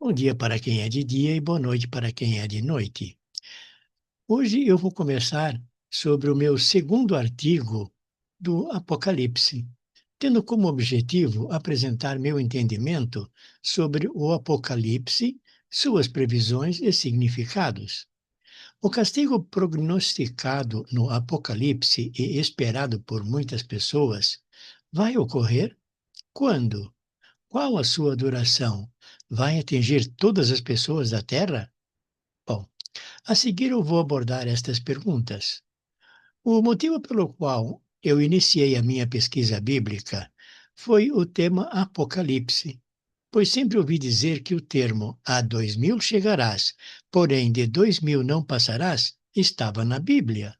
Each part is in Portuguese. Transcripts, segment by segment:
Bom dia para quem é de dia e boa noite para quem é de noite. Hoje eu vou conversar sobre o meu segundo artigo do Apocalipse, tendo como objetivo apresentar meu entendimento sobre o Apocalipse, suas previsões e significados. O castigo prognosticado no Apocalipse e esperado por muitas pessoas vai ocorrer quando? Qual a sua duração? Vai atingir todas as pessoas da Terra? Bom, a seguir eu vou abordar estas perguntas. O motivo pelo qual eu iniciei a minha pesquisa bíblica foi o tema Apocalipse, pois sempre ouvi dizer que o termo a 2000 chegarás, porém de 2000 não passarás, estava na Bíblia.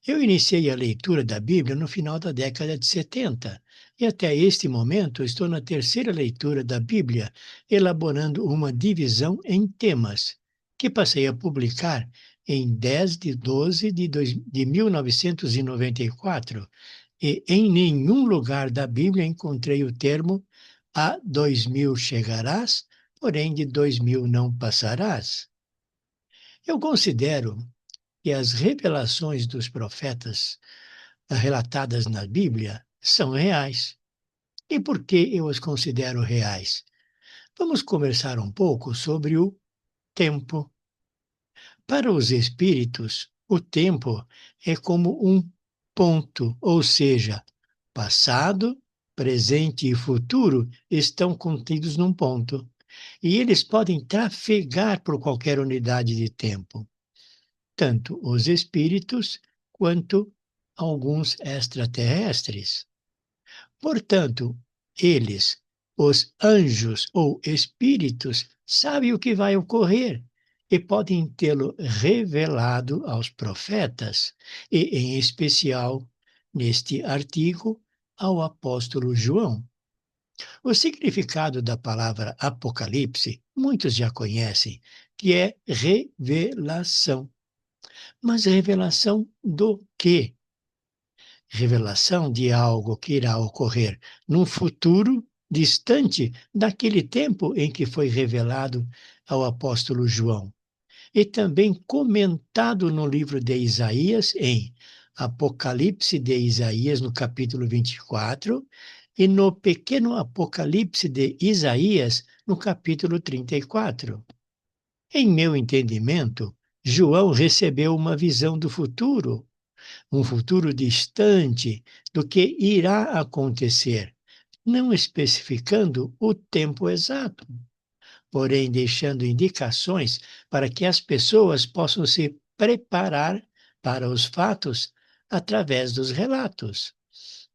Eu iniciei a leitura da Bíblia no final da década de 70 e até este momento estou na terceira leitura da Bíblia, elaborando uma divisão em temas, que passei a publicar em 10 de 12 de 1994, e em nenhum lugar da Bíblia encontrei o termo a 2000 chegarás, porém de 2000 não passarás. Eu considero que as revelações dos profetas relatadas na Bíblia são reais. E por que eu as considero reais? Vamos conversar um pouco sobre o tempo. Para os espíritos, o tempo é como um ponto, ou seja, passado, presente e futuro estão contidos num ponto. E eles podem trafegar por qualquer unidade de tempo, tanto os espíritos quanto alguns extraterrestres. Portanto, eles, os anjos ou espíritos, sabem o que vai ocorrer e podem tê-lo revelado aos profetas, e, em especial, neste artigo, ao apóstolo João. O significado da palavra Apocalipse, muitos já conhecem, que é revelação. Mas revelação do quê? Revelação de algo que irá ocorrer num futuro distante daquele tempo em que foi revelado ao apóstolo João. E também comentado no livro de Isaías, em Apocalipse de Isaías, no capítulo 24, e no pequeno Apocalipse de Isaías, no capítulo 34. Em meu entendimento, João recebeu uma visão do futuro, um futuro distante do que irá acontecer, não especificando o tempo exato, porém deixando indicações para que as pessoas possam se preparar para os fatos através dos relatos.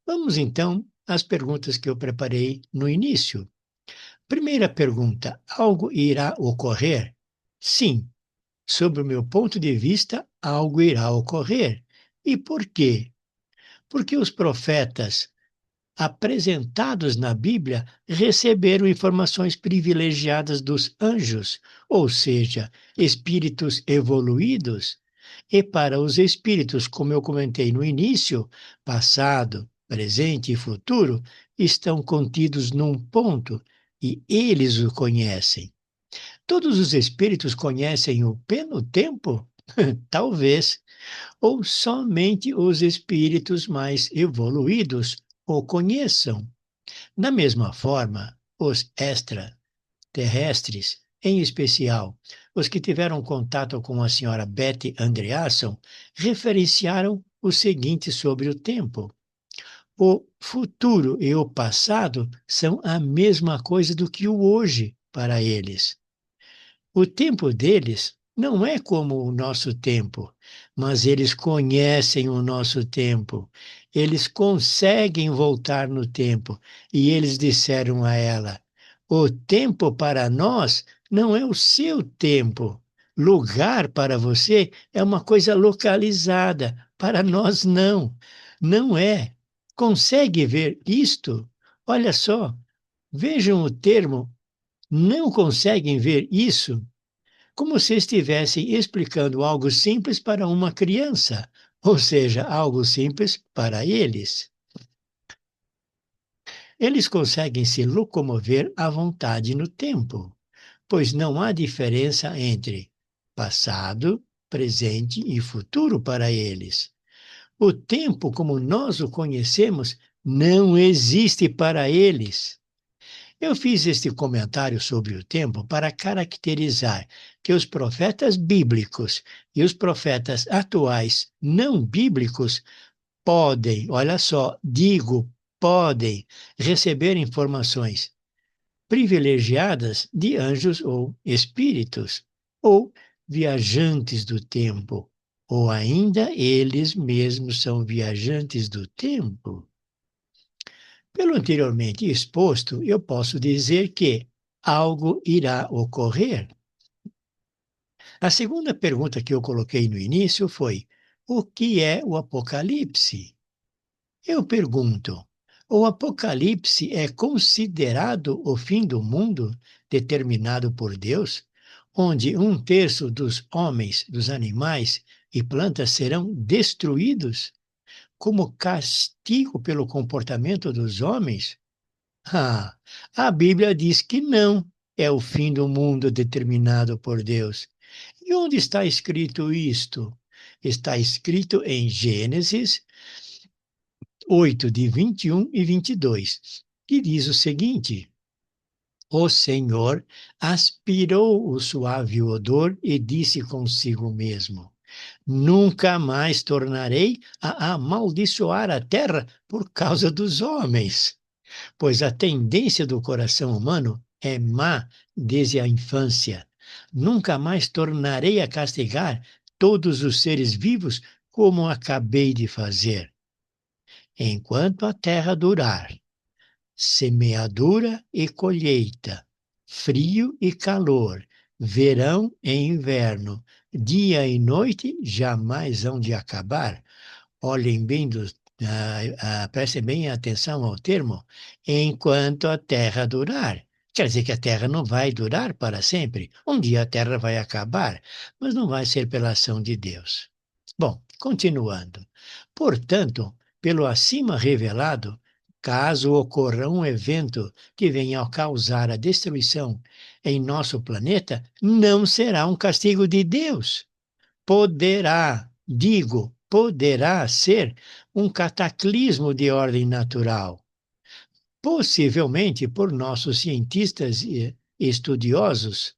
Vamos então às perguntas que eu preparei no início. Primeira pergunta: algo irá ocorrer? Sim, sob o meu ponto de vista, algo irá ocorrer. E por quê? Porque os profetas apresentados na Bíblia receberam informações privilegiadas dos anjos, ou seja, espíritos evoluídos. E para os espíritos, como eu comentei no início, passado, presente e futuro estão contidos num ponto e eles o conhecem. Todos os espíritos conhecem o tempo? Talvez, ou somente os espíritos mais evoluídos o conheçam. Da mesma forma, os extraterrestres, em especial os que tiveram contato com a senhora Betty Andreasson, referenciaram o seguinte sobre o tempo: o futuro e o passado são a mesma coisa do que o hoje para eles. O tempo deles não é como o nosso tempo, mas eles conhecem o nosso tempo. Eles conseguem voltar no tempo. E eles disseram a ela: o tempo para nós não é o seu tempo. Lugar para você é uma coisa localizada. Para nós, não. Não é. Consegue ver isto? Olha só, vejam o termo. Não conseguem ver isso? Como se estivessem explicando algo simples para uma criança, ou seja, algo simples para eles. Eles conseguem se locomover à vontade no tempo. pois não há diferença entre passado, presente e futuro para eles. O tempo, como nós o conhecemos, não existe para eles. Eu fiz este comentário sobre o tempo para caracterizar que os profetas bíblicos e os profetas atuais não bíblicos podem, olha só, digo, podem receber informações privilegiadas de anjos ou espíritos, ou viajantes do tempo, ou ainda eles mesmos são viajantes do tempo. Pelo anteriormente exposto, eu posso dizer que algo irá ocorrer. A segunda pergunta que eu coloquei no início foi: o que é o Apocalipse? Eu pergunto: o Apocalipse é considerado o fim do mundo determinado por Deus, onde um terço dos homens, dos animais e plantas serão destruídos como castigo pelo comportamento dos homens? Ah, a Bíblia diz que não é o fim do mundo determinado por Deus. E onde está escrito isto? Está escrito em Gênesis 8, de 21 e 22, que diz o seguinte: O Senhor aspirou o suave odor e disse consigo mesmo: Nunca mais tornarei a amaldiçoar a terra por causa dos homens, pois a tendência do coração humano é má desde a infância. Nunca mais tornarei a castigar todos os seres vivos como acabei de fazer. Enquanto a terra durar, semeadura e colheita, frio e calor, verão e inverno, dia e noite jamais hão de acabar. Olhem bem, prestem bem atenção ao termo, enquanto a terra durar. Quer dizer que a terra não vai durar para sempre. Um dia a terra vai acabar, mas não vai ser pela ação de Deus. Bom, continuando. Portanto, pelo acima revelado, caso ocorra um evento que venha a causar a destruição em nosso planeta, não será um castigo de Deus. Poderá, digo, poderá ser um cataclismo de ordem natural, possivelmente por nossos cientistas e estudiosos,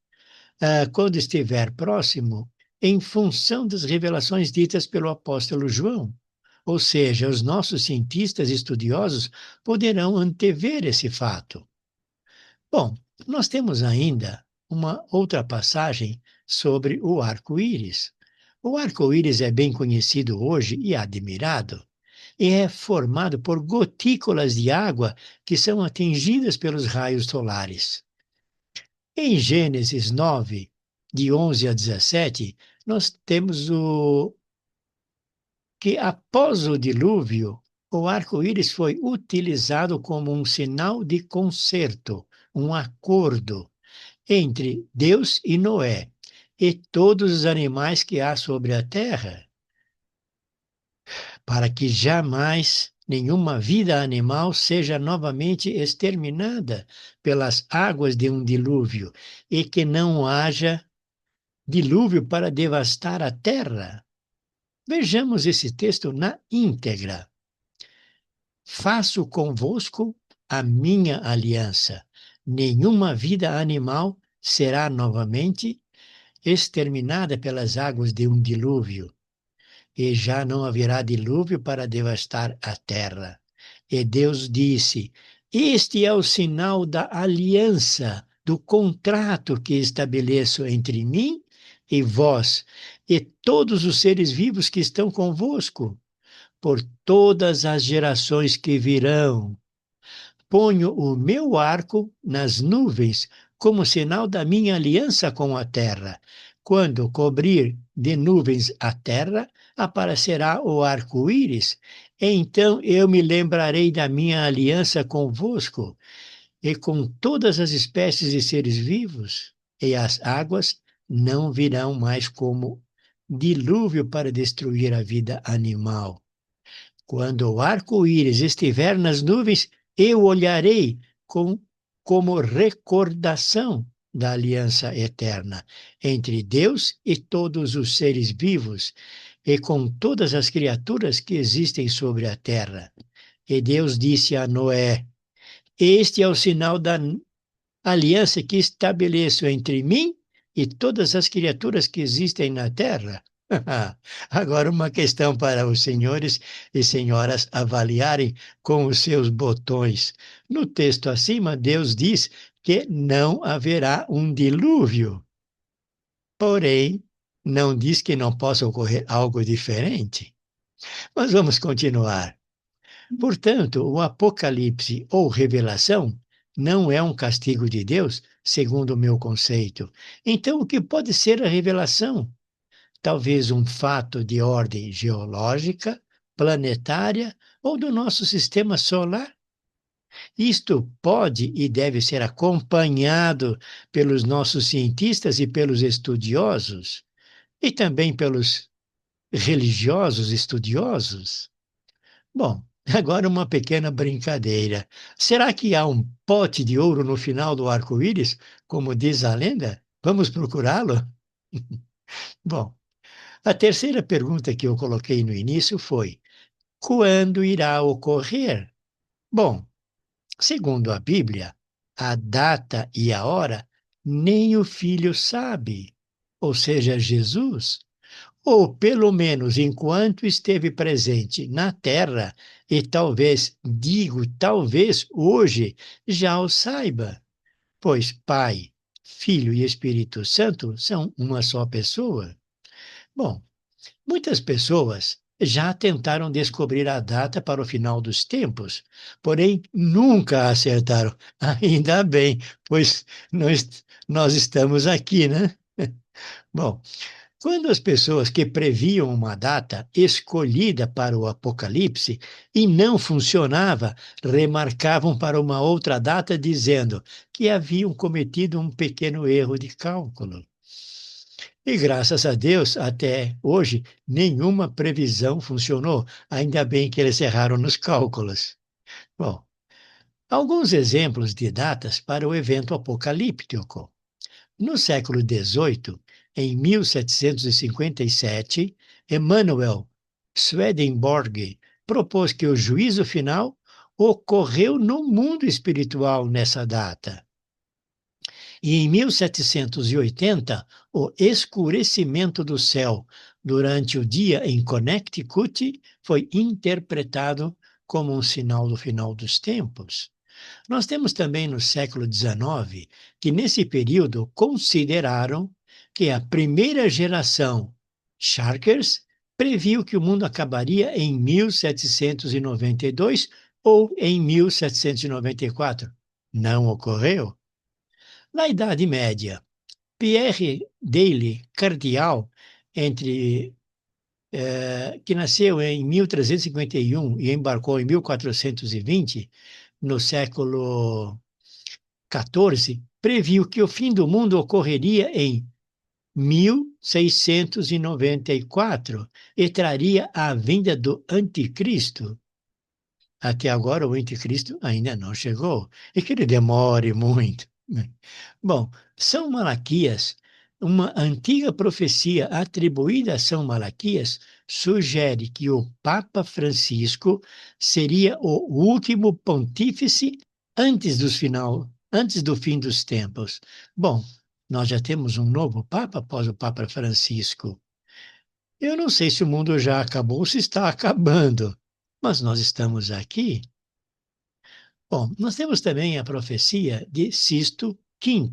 quando estiver próximo, em função das revelações ditas pelo apóstolo João. Ou seja, os nossos cientistas estudiosos poderão antever esse fato. Bom, nós temos ainda uma outra passagem sobre o arco-íris. O arco-íris é bem conhecido hoje e admirado, e é formado por gotículas de água que são atingidas pelos raios solares. Em Gênesis 9, de 11 a 17, nós temos que após o dilúvio, o arco-íris foi utilizado como um sinal de concerto, um acordo entre Deus e Noé e todos os animais que há sobre a terra, para que jamais nenhuma vida animal seja novamente exterminada pelas águas de um dilúvio e que não haja dilúvio para devastar a terra. Vejamos esse texto na íntegra. Faço convosco a minha aliança. Nenhuma vida animal será novamente exterminada pelas águas de um dilúvio, e já não haverá dilúvio para devastar a terra. E Deus disse: Este é o sinal da aliança, do contrato que estabeleço entre mim e vós, e todos os seres vivos que estão convosco, por todas as gerações que virão. Ponho o meu arco nas nuvens como sinal da minha aliança com a terra. Quando cobrir de nuvens a terra, aparecerá o arco-íris. Então eu me lembrarei da minha aliança convosco e com todas as espécies de seres vivos, e as águas não virão mais como dilúvio para destruir a vida animal. Quando o arco-íris estiver nas nuvens, eu olharei como recordação da aliança eterna entre Deus e todos os seres vivos e com todas as criaturas que existem sobre a terra. E Deus disse a Noé: Este é o sinal da aliança que estabeleço entre mim e todas as criaturas que existem na terra. Agora, uma questão para os senhores e senhoras avaliarem com os seus botões. No texto acima, Deus diz que não haverá um dilúvio. Porém, não diz que não possa ocorrer algo diferente. Mas vamos continuar. Portanto, o Apocalipse ou revelação não é um castigo de Deus, segundo o meu conceito. Então, o que pode ser a revelação? Talvez um fato de ordem geológica, planetária ou do nosso sistema solar? Isto pode e deve ser acompanhado pelos nossos cientistas e pelos estudiosos, e também pelos religiosos estudiosos. Bom, agora uma pequena brincadeira. Será que há um pote de ouro no final do arco-íris, como diz a lenda? Vamos procurá-lo? Bom, a terceira pergunta que eu coloquei no início foi: quando irá ocorrer? Bom, segundo a Bíblia, a data e a hora nem o Filho sabe, ou seja, Jesus. Ou, pelo menos, enquanto esteve presente na terra, e talvez, digo, talvez hoje já o saiba, pois Pai, Filho e Espírito Santo são uma só pessoa. Bom, muitas pessoas já tentaram descobrir a data para o final dos tempos, porém nunca acertaram. Ainda bem, pois nós estamos aqui, né? Bom, quando as pessoas que previam uma data escolhida para o Apocalipse e não funcionava, remarcavam para uma outra data dizendo que haviam cometido um pequeno erro de cálculo. E graças a Deus, até hoje, nenhuma previsão funcionou. Ainda bem que eles erraram nos cálculos. Bom, alguns exemplos de datas para o evento apocalíptico. No século XVIII, em 1757, Emanuel Swedenborg propôs que o juízo final ocorreu no mundo espiritual nessa data. E em 1780, o escurecimento do céu durante o dia em Connecticut foi interpretado como um sinal do final dos tempos. Nós temos também no século XIX que, nesse período, consideraram que a primeira geração Sharkers previu que o mundo acabaria em 1792 ou em 1794. Não ocorreu? Na Idade Média, Pierre Daly Cardial, que nasceu em 1351 e embarcou em 1420, no século XIV, previu que o fim do mundo ocorreria em 1694 e traria a vinda do anticristo. Até agora o anticristo ainda não chegou, e que ele demore muito. Bom, São Malaquias, uma antiga profecia atribuída a São Malaquias, sugere que o Papa Francisco seria o último pontífice antes do fim dos tempos. Bom, nós já temos um novo Papa após o Papa Francisco. Eu não sei se o mundo já acabou ou se está acabando, mas nós estamos aqui. Bom, nós temos também a profecia de Sisto V.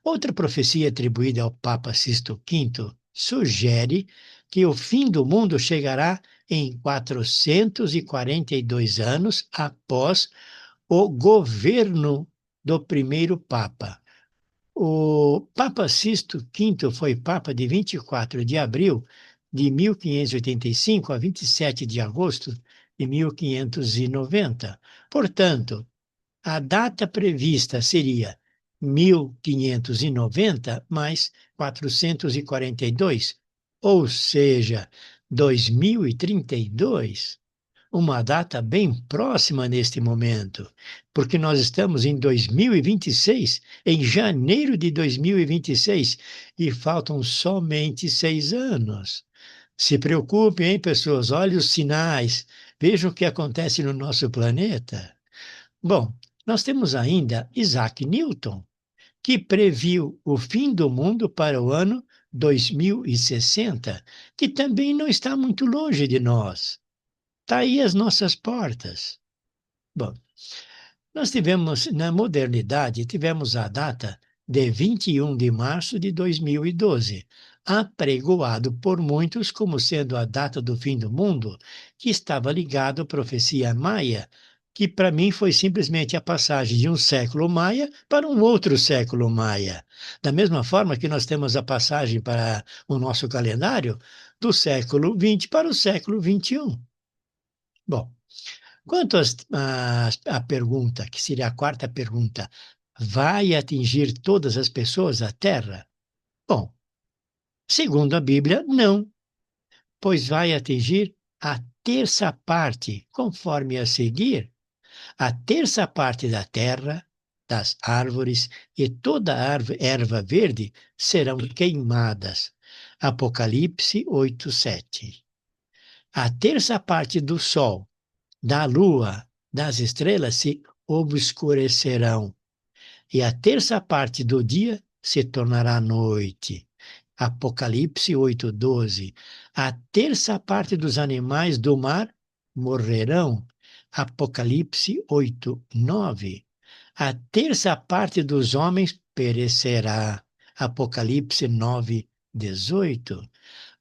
Outra profecia atribuída ao Papa Sisto V sugere que o fim do mundo chegará em 442 anos após o governo do primeiro Papa. O Papa Sisto V foi Papa de 24 de abril de 1585 a 27 de agosto de 1590. Portanto, a data prevista seria 1590 mais 442, ou seja, 2032. uma data bem próxima neste momento, porque nós estamos em 2026, em janeiro de 2026, e faltam somente 6 anos. Se preocupem, hein, pessoas? Olhem os sinais, vejam o que acontece no nosso planeta. Bom, nós temos ainda Isaac Newton, que previu o fim do mundo para o ano 2060, que também não está muito longe de nós. Está aí às nossas portas. Bom, nós tivemos, na modernidade, tivemos a data de 21 de março de 2012, apregoado por muitos como sendo a data do fim do mundo, que estava ligado à profecia maia, que para mim foi simplesmente a passagem de um século maia para um outro século maia. Da mesma forma que nós temos a passagem para o nosso calendário do século XX para o século XXI. Bom, quanto à pergunta, que seria a quarta pergunta, vai atingir todas as pessoas a Terra? Bom, segundo a Bíblia, não, pois vai atingir a terça parte, conforme a seguir. A terça parte da terra, das árvores e toda a erva verde serão queimadas. Apocalipse 8:7. A terça parte do sol, da lua, das estrelas se obscurecerão, e a terça parte do dia se tornará noite. Apocalipse 8:12. A terça parte dos animais do mar morrerão. Apocalipse 8:9. A terça parte dos homens perecerá. Apocalipse 9:18.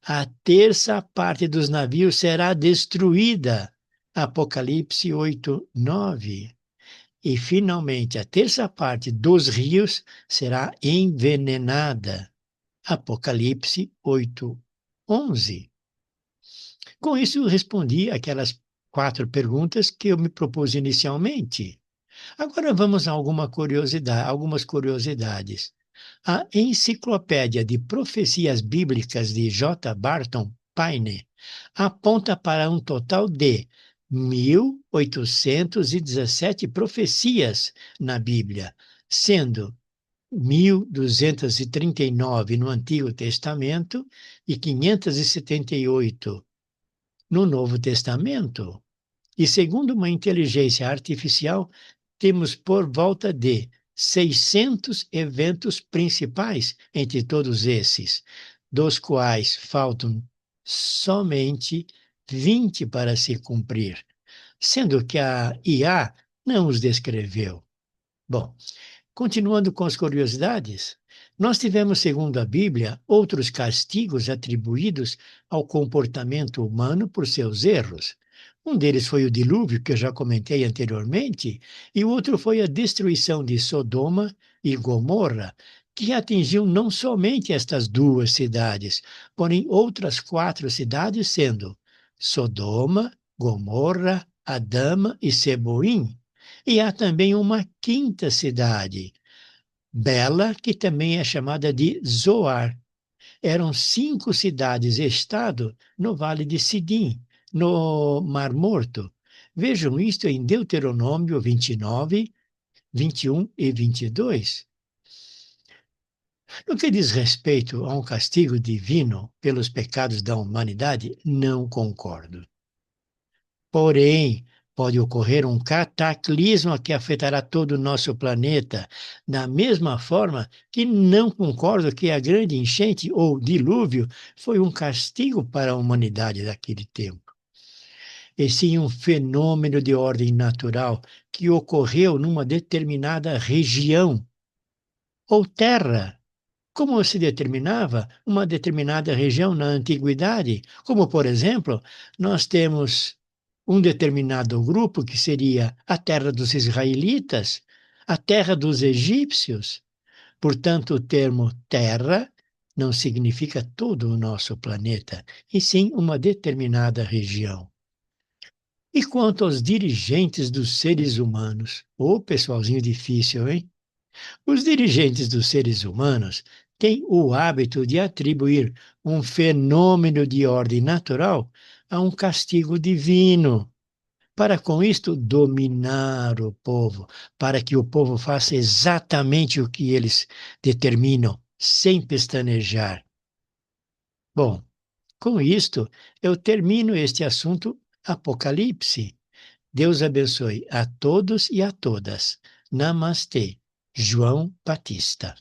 A terça parte dos navios será destruída. Apocalipse 8:9. E, finalmente, a terça parte dos rios será envenenada. Apocalipse 8:11. Com isso, eu respondi aquelas 4 perguntas que eu me propus inicialmente. Agora vamos a algumas curiosidades. A Enciclopédia de Profecias Bíblicas de J. Barton Paine aponta para um total de 1.817 profecias na Bíblia, sendo 1.239 no Antigo Testamento e 578 no Novo Testamento. E segundo uma inteligência artificial, temos por volta de 600 eventos principais entre todos esses, dos quais faltam somente 20 para se cumprir, sendo que a IA não os descreveu. Bom, continuando com as curiosidades, nós tivemos, segundo a Bíblia, outros castigos atribuídos ao comportamento humano por seus erros. Um deles foi o dilúvio, que eu já comentei anteriormente, e o outro foi a destruição de Sodoma e Gomorra, que atingiu não somente estas 2 cidades, porém outras 4 cidades, sendo Sodoma, Gomorra, Adama e Seboim. E há também uma quinta cidade, Bela, que também é chamada de Zoar. Eram 5 cidades-estado no Vale de Sidim, no Mar Morto. Vejam isto em Deuteronômio 29, 21 e 22. No que diz respeito a um castigo divino pelos pecados da humanidade, não concordo. Porém, pode ocorrer um cataclisma que afetará todo o nosso planeta, da mesma forma que não concordo que a grande enchente ou dilúvio foi um castigo para a humanidade daquele tempo, e sim um fenômeno de ordem natural que ocorreu numa determinada região ou terra. Como se determinava uma determinada região na antiguidade? Como, por exemplo, nós temos um determinado grupo que seria a terra dos israelitas, a terra dos egípcios. Portanto, o termo terra não significa todo o nosso planeta, e sim uma determinada região. E quanto aos dirigentes dos seres humanos? Ô, pessoalzinho difícil, hein? Os dirigentes dos seres humanos têm o hábito de atribuir um fenômeno de ordem natural a um castigo divino. para com isto dominar o povo, para que o povo faça exatamente o que eles determinam, sem pestanejar. Bom, com isto, eu termino este assunto Apocalipse. Deus abençoe a todos e a todas. Namastê. João Batista.